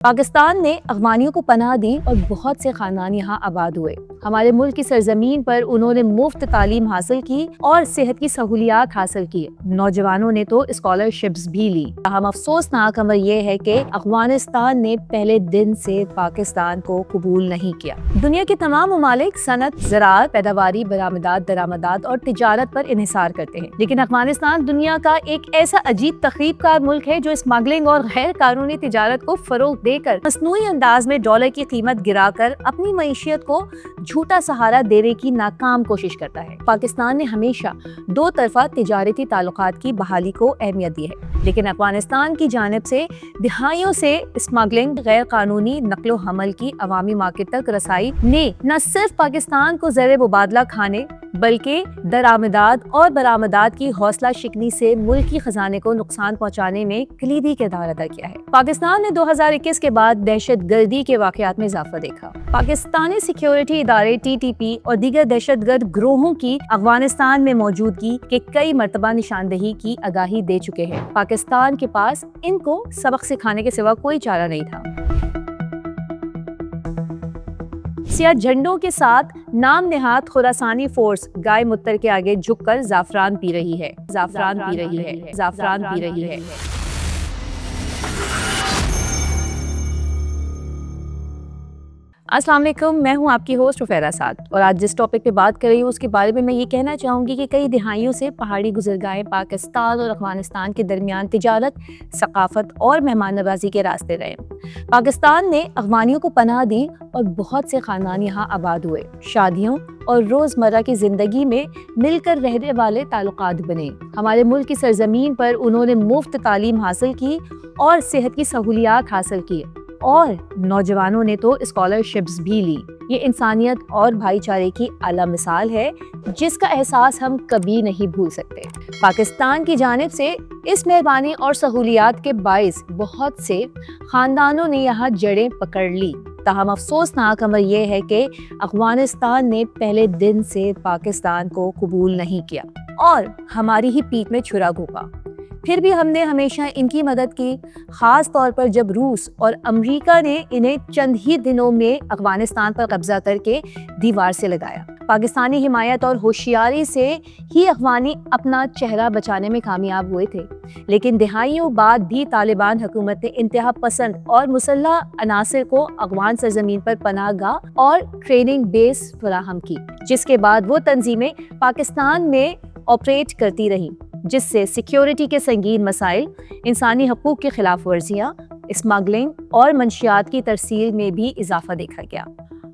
پاکستان نے افغانیوں کو پناہ دی اور بہت سے خاندان یہاں آباد ہوئے۔ ہمارے ملک کی سرزمین پر انہوں نے مفت تعلیم حاصل کی اور صحت کی سہولیات حاصل کی۔ نوجوانوں نے تو اسکالرشپس بھی لی۔ ہم افسوسناک امر یہ ہے کہ افغانستان نے پہلے دن سے پاکستان کو قبول نہیں کیا۔ دنیا کے تمام ممالک صنعت، زراعت، پیداواری، برآمدات، درآمدات اور تجارت پر انحصار کرتے ہیں، لیکن افغانستان دنیا کا ایک ایسا عجیب تخریب کار ملک ہے جو اسمگلنگ اور غیر قانونی تجارت کو فروغ دے کر مصنوعی انداز میں ڈالر کی قیمت گرا کر اپنی معیشت کو جھوٹا سہارا دینے کی ناکام کوشش کرتا ہے۔ پاکستان نے ہمیشہ دو طرفہ تجارتی تعلقات کی بحالی کو اہمیت دی ہے، لیکن افغانستان کی جانب سے دہائیوں سے اسمگلنگ، غیر قانونی نقل و حمل کی عوامی مارکیٹ تک رسائی نے نہ صرف پاکستان کو زر مبادلہ کھانے بلکہ درآمدات اور برآمدات کی حوصلہ شکنی سے ملکی خزانے کو نقصان پہنچانے میں کلیدی کردار ادا کیا ہے۔ پاکستان نے 2021 کے بعد دہشت گردی کے واقعات میں اضافہ دیکھا۔ پاکستانی سیکیورٹی ادارے TTP اور دیگر دہشت گرد گروہوں کی افغانستان میں موجودگی کے کئی مرتبہ نشاندہی کی آگاہی دے چکے ہیں۔ پاکستان کے پاس ان کو سبق سکھانے کے سوا کوئی چارہ نہیں تھا۔ سیاہ جھنڈوں کے ساتھ نام نہاد خراسانی فورس گائے متر کے آگے جھک کر زعفران پی رہی ہے۔ السلام علیکم، میں ہوں آپ کی ہوسٹ عفیرہ سعد، اور آج جس ٹاپک پہ بات کر رہی ہوں اس کے بارے میں یہ کہنا چاہوں گی کہ کئی دہائیوں سے پہاڑی گزرگاہیں پاکستان اور افغانستان کے درمیان تجارت، ثقافت اور مہمان نوازی کے راستے رہے۔ پاکستان نے افغانیوں کو پناہ دی اور بہت سے خاندان یہاں آباد ہوئے۔ شادیوں اور روزمرہ کی زندگی میں مل کر رہنے والے تعلقات بنے۔ ہمارے ملک کی سرزمین پر انہوں نے مفت تعلیم حاصل کی اور صحت کی سہولیات حاصل کی، اور نوجوانوں نے تو اسکالرشپس بھی لی۔ یہ انسانیت اور بھائی چارے کی اعلیٰ مثال ہے جس کا احساس ہم کبھی نہیں بھول سکتے۔ پاکستان کی جانب سے اس مہربانی اور سہولیات کے باعث بہت سے خاندانوں نے یہاں جڑیں پکڑ لی۔ تاہم افسوسناک امر یہ ہے کہ افغانستان نے پہلے دن سے پاکستان کو قبول نہیں کیا اور ہماری ہی پیٹھ میں چھرا گھونپا۔ پھر بھی ہم نے ہمیشہ ان کی مدد کی، خاص طور پر جب روس اور امریکہ نے انہیں چند ہی دنوں میں افغانستان پر قبضہ کر کے دیوار سے لگایا۔ پاکستانی حمایت اور ہوشیاری سے ہی افغانی اپنا چہرہ بچانے میں کامیاب ہوئے تھے، لیکن دہائیوں بعد بھی طالبان حکومت نے انتہا پسند اور مسلح عناصر کو افغان سرزمین پر پناہ گاہ اور ٹریننگ بیس فراہم کی، جس کے بعد وہ تنظیمیں پاکستان میں آپریٹ کرتی رہیں، جس سے سیکیورٹی کے سنگین مسائل، انسانی حقوق کی خلاف ورزیاں، اسمگلنگ اور منشیات کی ترسیل میں بھی اضافہ دیکھا گیا۔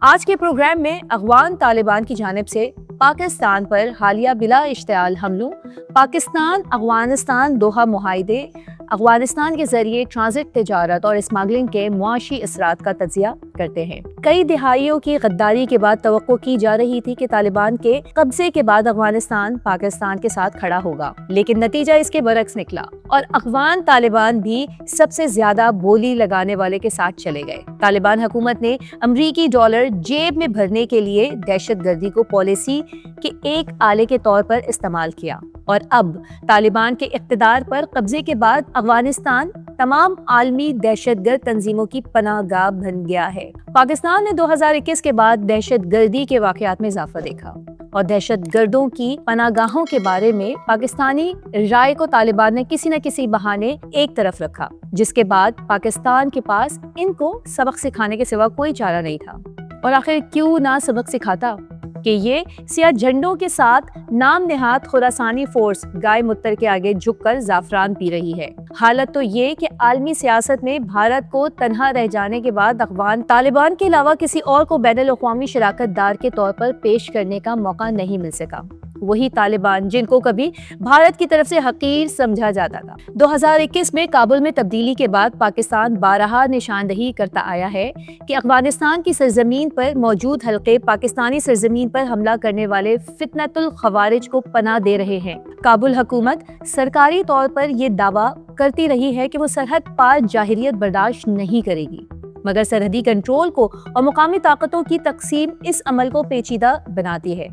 آج کے پروگرام میں افغان طالبان کی جانب سے پاکستان پر حالیہ بلا اشتعال حملوں، پاکستان افغانستان دوحہ معاہدے، افغانستان کے ذریعے ٹرانزٹ تجارت اور اسمگلنگ کے معاشی اثرات کا تجزیہ کرتے ہیں۔ کئی دہائیوں کی غداری کے بعد توقع کی جا رہی تھی کہ طالبان کے قبضے کے بعد افغانستان پاکستان کے ساتھ کھڑا ہوگا، لیکن نتیجہ اس کے برعکس نکلا اور افغان طالبان بھی سب سے زیادہ بولی لگانے والے کے ساتھ چلے گئے۔ طالبان حکومت نے امریکی ڈالر جیب میں بھرنے کے لیے دہشت گردی کو پالیسی کے ایک آلے کے طور پر استعمال کیا، اور اب طالبان کے اقتدار پر قبضے کے بعد افغانستان تمام عالمی دہشت گرد تنظیموں کی پناہ گاہ بن گیا ہے۔ پاکستان نے 2021 کے بعد دہشت گردی کے واقعات میں اضافہ دیکھا اور دہشت گردوں کی پناہ گاہوں کے بارے میں پاکستانی رائے کو طالبان نے کسی نہ کسی بہانے ایک طرف رکھا، جس کے بعد پاکستان کے پاس ان کو سبق سکھانے کے سوا کوئی چارہ نہیں تھا۔ اور آخر کیوں نہ سبق سکھاتا کہ یہ سیاہ جھنڈوں کے ساتھ نام نہاد خراسانی فورس گائے متر کے آگے جھک کر زعفران پی رہی ہے۔ حالت تو یہ کہ عالمی سیاست میں بھارت کو تنہا رہ جانے کے بعد افغان طالبان کے علاوہ کسی اور کو بین الاقوامی شراکت دار کے طور پر پیش کرنے کا موقع نہیں مل سکا۔ وہی طالبان جن کو کبھی بھارت کی طرف سے حقیر سمجھا جاتا تھا۔ 2021 میں کابل میں تبدیلی کے بعد پاکستان بارہا نشاندہی کرتا آیا ہے کہ افغانستان کی سرزمین پر موجود حلقے پاکستانی سرزمین پر حملہ کرنے والے فتنۃ الخوارج کو پناہ دے رہے ہیں۔ کابل حکومت سرکاری طور پر یہ دعویٰ کرتی رہی ہے کہ وہ سرحد پار جاہلیت برداشت نہیں کرے گی، مگر سرحدی کنٹرول کو اور مقامی طاقتوں کی تقسیم اس عمل کو پیچیدہ بناتی ہے۔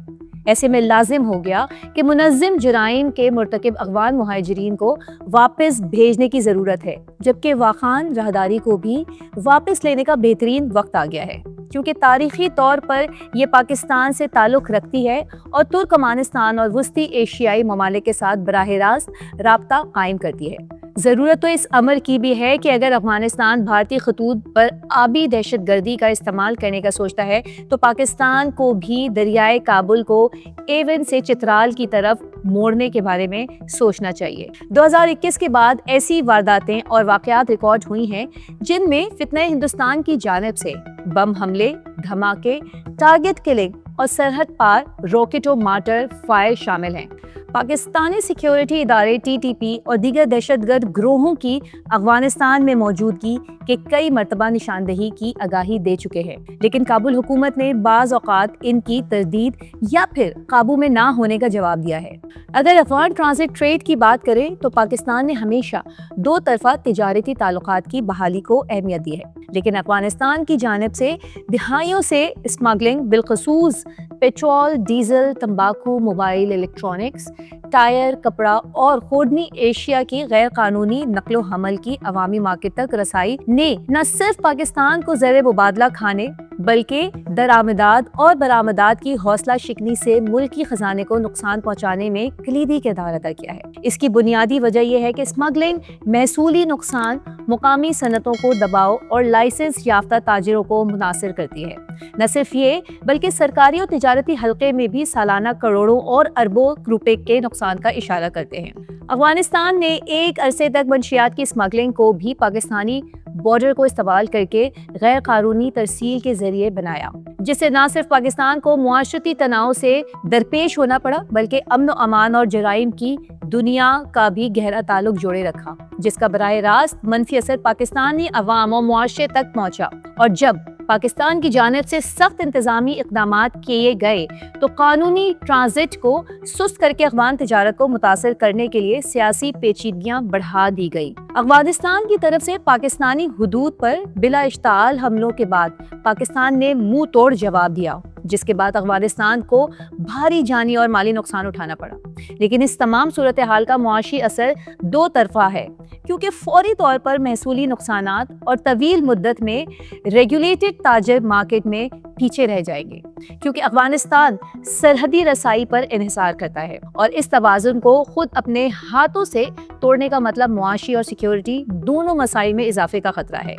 ایسے میں لازم ہو گیا کہ منظم جرائم کے مرتکب افغان مہاجرین کو واپس بھیجنے کی ضرورت ہے، جبکہ واخان راہداری کو بھی واپس لینے کا بہترین وقت آ گیا ہے، کیونکہ تاریخی طور پر یہ پاکستان سے تعلق رکھتی ہے اور ترکمانستان اور وسطی ایشیائی ممالک کے ساتھ براہ راست رابطہ قائم کرتی ہے۔ ضرورت تو اس امر کی بھی ہے کہ اگر افغانستان بھارتی خطوط پر آبی دہشت گردی کا استعمال کرنے کا سوچتا ہے تو پاکستان کو بھی دریائے کابل کو ایون سے چترال کی طرف موڑنے کے بارے میں سوچنا چاہیے۔ 2021 کے بعد ایسی وارداتیں اور واقعات ریکارڈ ہوئی ہیں جن میں فتنہ ہندوستان کی جانب سے بم حملے، دھماکے، ٹارگٹ کلنگ اور سرحد پار راکٹ و مارٹر فائر شامل ہیں۔ پاکستانی سیکیورٹی ادارے ٹی ٹی پی اور دیگر دہشت گرد گروہوں کی افغانستان میں موجودگی کے کئی مرتبہ نشاندہی کی آگاہی دے چکے ہیں، لیکن کابل حکومت نے بعض اوقات ان کی تردید یا پھر قابو میں نہ ہونے کا جواب دیا ہے۔ اگر افغان ٹرانزٹ ٹریڈ کی بات کریں تو پاکستان نے ہمیشہ دو طرفہ تجارتی تعلقات کی بحالی کو اہمیت دی ہے، لیکن افغانستان کی جانب سے دہائیوں سے اسمگلنگ، بالخصوص پیٹرول، ڈیزل، تمباکو، موبائل الیکٹرانکس، ٹائر، کپڑا اور خوردنی ایشیا کی غیر قانونی نقل و حمل کی عوامی مارکیٹ تک رسائی نے نہ صرف پاکستان کو زر مبادلہ کھانے بلکہ درآمدات اور برآمدات کی حوصلہ شکنی سے ملکی خزانے کو نقصان پہنچانے میں کلیدی کردار ادا کیا ہے۔ اس کی بنیادی وجہ یہ ہے کہ اسمگلنگ محصولی نقصان، مقامی صنعتوں کو دباؤ اور لائسنس یافتہ تاجروں کو متاثر کرتی ہے۔ نہ صرف یہ بلکہ سرکاری اور تجارتی حلقے میں بھی سالانہ کروڑوں اور اربوں روپے کے نقصان کا اشارہ کرتے ہیں۔ افغانستان نے ایک عرصے تک منشیات کی اسمگلنگ کو بھی پاکستانی بارڈر کو استعمال کر کے غیر قانونی ترسیل کے ذریعے بنایا، جس سے نہ صرف پاکستان کو معاشرتی تناؤ سے درپیش ہونا پڑا بلکہ امن و امان اور جرائم کی دنیا کا بھی گہرا تعلق جوڑے رکھا، جس کا براہ راست منفی اثر پاکستانی عوام اور معاشرے تک پہنچا۔ اور جب پاکستان کی جانب سے سخت انتظامی اقدامات کیے گئے تو قانونی ٹرانزٹ کو سست کر کے افغان تجارت کو متاثر کرنے کے لیے سیاسی پیچیدگیاں بڑھا دی گئی۔ افغانستان کی طرف سے پاکستانی حدود پر بلا اشتعال حملوں کے بعد پاکستان نے منہ توڑ جواب دیا، جس کے بعد افغانستان کو بھاری جانی اور مالی نقصان اٹھانا پڑا۔ لیکن اس تمام صورتحال کا معاشی اثر دو طرفہ ہے، کیونکہ فوری طور پر محصولی نقصانات اور طویل مدت میں ریگولیٹڈ تاجر مارکیٹ میں پیچھے رہ جائیں گے، کیونکہ افغانستان سرحدی رسائی پر انحصار کرتا ہے اور اس توازن کو خود اپنے ہاتھوں سے توڑنے کا مطلب معاشی اور سیکیورٹی دونوں مسائل میں اضافے کا خطرہ ہے۔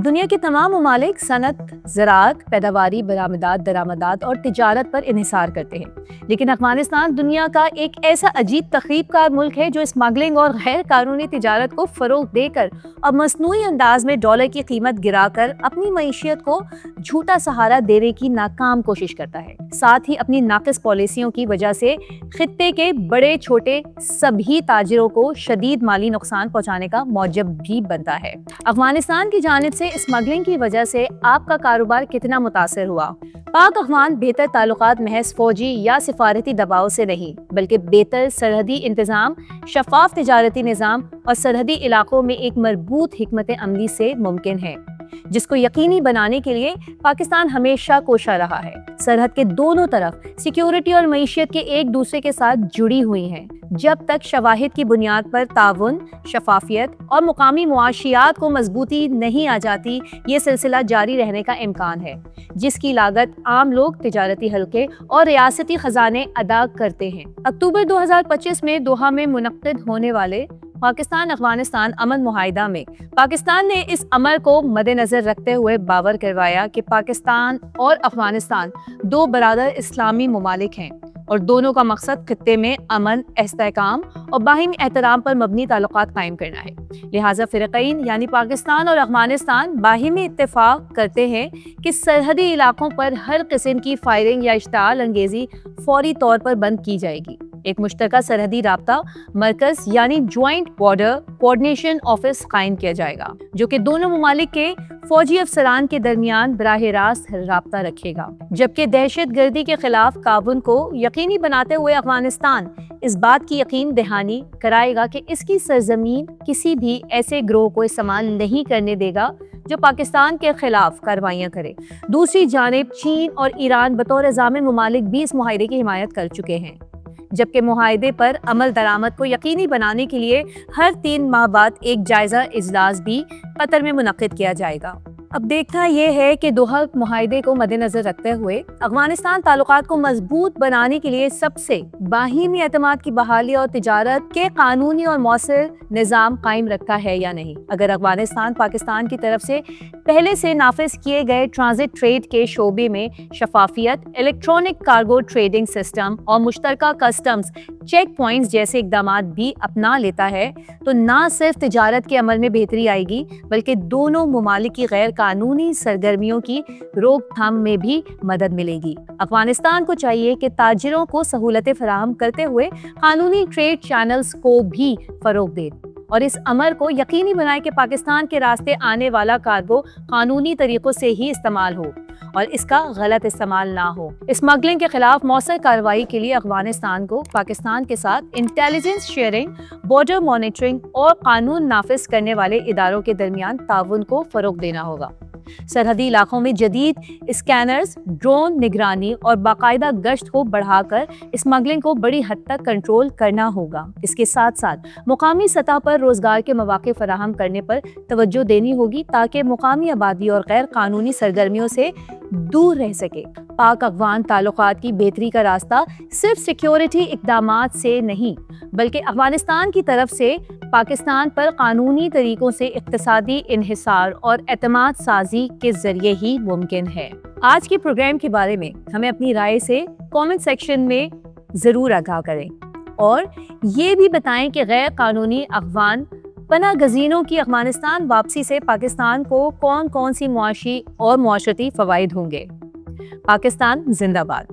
دنیا کے تمام ممالک صنعت، زراعت، پیداواری، برآمدات، درآمدات اور تجارت پر انحصار کرتے ہیں، لیکن افغانستان دنیا کا ایک ایسا عجیب تقریب کار ملک ہے جو اسمگلنگ اور غیر قانونی تجارت کو فروغ دے کر اور مصنوعی انداز میں ڈالر کی قیمت گرا کر اپنی معیشت کو جھوٹا سہارا دینے کی ناکام کوشش کرتا ہے، ساتھ ہی اپنی ناقص پالیسیوں کی وجہ سے خطے کے بڑے چھوٹے سبھی تاجروں کو شدید مالی نقصان پہنچانے کا موجب بھی بنتا ہے۔ افغانستان کی جانب سے اسمگلنگ کی وجہ سے آپ کا کاروبار کتنا متاثر ہوا؟ پاک افغان بہتر تعلقات محض فوجی یا سفارتی دباؤ سے نہیں بلکہ بہتر سرحدی انتظام، شفاف تجارتی نظام اور سرحدی علاقوں میں ایک مربوط حکمت عملی سے ممکن ہے، جس کو یقینی بنانے کے لیے پاکستان ہمیشہ کوشاں رہا ہے۔ سرحد کے دونوں طرف سیکیورٹی اور معیشت کے ایک دوسرے کے ساتھ جڑی ہوئی ہیں۔ جب تک شواہد کی بنیاد پر تعاون، شفافیت اور مقامی معاشیات کو مضبوطی نہیں آ جاتی، یہ سلسلہ جاری رہنے کا امکان ہے، جس کی لاگت عام لوگ، تجارتی حلقے اور ریاستی خزانے ادا کرتے ہیں۔ اکتوبر 2025 میں دوحہ میں منعقد ہونے والے پاکستان افغانستان امن معاہدہ میں پاکستان نے اس امر کو مد نظر رکھتے ہوئے باور کروایا کہ پاکستان اور افغانستان دو برادر اسلامی ممالک ہیں اور دونوں کا مقصد خطے میں امن، استحکام اور باہمی احترام پر مبنی تعلقات قائم کرنا ہے۔ لہٰذا فریقین یعنی پاکستان اور افغانستان باہمی اتفاق کرتے ہیں کہ سرحدی علاقوں پر ہر قسم کی فائرنگ یا اشتعال انگیزی فوری طور پر بند کی جائے گی۔ ایک مشترکہ سرحدی رابطہ مرکز یعنی جوائنٹ بارڈر کوآرڈینیشن آفس قائم کیا جائے گا، جو کہ دونوں ممالک کے فوجی افسران کے درمیان براہ راست رابطہ رکھے گا، جبکہ دہشت گردی کے خلاف تعاون کو یقینی بناتے ہوئے افغانستان اس بات کی یقین دہانی کرائے گا کہ اس کی سرزمین کسی بھی ایسے گروہ کو استعمال نہیں کرنے دے گا جو پاکستان کے خلاف کارروائیاں کرے۔ دوسری جانب چین اور ایران بطور ضامن ممالک بھی اس معاہدے کی حمایت کر چکے ہیں، جبکہ معاہدے پر عمل درآمد کو یقینی بنانے کے لیے ہر 3 ماہ بعد ایک جائزہ اجلاس بھی قطر میں منعقد کیا جائے گا۔ اب دیکھنا یہ ہے کہ دوحہ معاہدے کو مد نظر رکھتے ہوئے افغانستان تعلقات کو مضبوط بنانے کے لیے سب سے باہمی اعتماد کی بحالی اور تجارت کے قانونی اور مؤثر نظام قائم رکھتا ہے یا نہیں۔ اگر افغانستان پاکستان کی طرف سے پہلے سے نافذ کیے گئے ٹرانزٹ ٹریڈ کے شعبے میں شفافیت، الیکٹرانک کارگو ٹریڈنگ سسٹم اور مشترکہ کسٹمز چیک پوائنٹس جیسے اقدامات بھی اپنا لیتا ہے تو نہ صرف تجارت کے عمل میں بہتری آئے گی بلکہ دونوں ممالک کی غیر قانونی سرگرمیوں کی روک تھام میں بھی مدد ملے گی۔ افغانستان کو چاہیے کہ تاجروں کو سہولتیں فراہم کرتے ہوئے قانونی ٹریڈ چینلز کو بھی فروغ دے اور اس امر کو یقینی بنائے کہ پاکستان کے راستے آنے والا کارگو قانونی طریقوں سے ہی استعمال ہو اور اس کا غلط استعمال نہ ہو۔ اسمگلنگ کے خلاف مؤثر کارروائی کے لیے افغانستان کو پاکستان کے ساتھ انٹیلیجنس شیئرنگ، بارڈر مانیٹرنگ اور قانون نافذ کرنے والے اداروں کے درمیان تعاون کو فروغ دینا ہوگا۔ سرحدی علاقوں میں جدید اسکینرز، ڈرون نگرانی اور باقاعدہ گشت کو بڑھا کر اسمگلنگ کو بڑی حد تک کنٹرول کرنا ہوگا۔ اس کے ساتھ ساتھ مقامی سطح پر روزگار کے مواقع فراہم کرنے پر توجہ دینی ہوگی تاکہ مقامی آبادی اور غیر قانونی سرگرمیوں سے دور رہ سکے۔ پاک افغان تعلقات کی بہتری کا راستہ صرف سیکیورٹی اقدامات سے نہیں بلکہ افغانستان کی طرف سے پاکستان پر قانونی طریقوں سے اقتصادی انحصار اور اعتماد سازی کے ذریعے ہی ممکن ہے۔ آج کے پروگرام کے بارے میں ہمیں اپنی رائے سے کامنٹ سیکشن میں ضرور آگاہ کریں اور یہ بھی بتائیں کہ غیر قانونی افغان پناہ گزینوں کی افغانستان واپسی سے پاکستان کو کون کون سی معاشی اور معاشرتی فوائد ہوں گے۔ پاکستان زندہ باد۔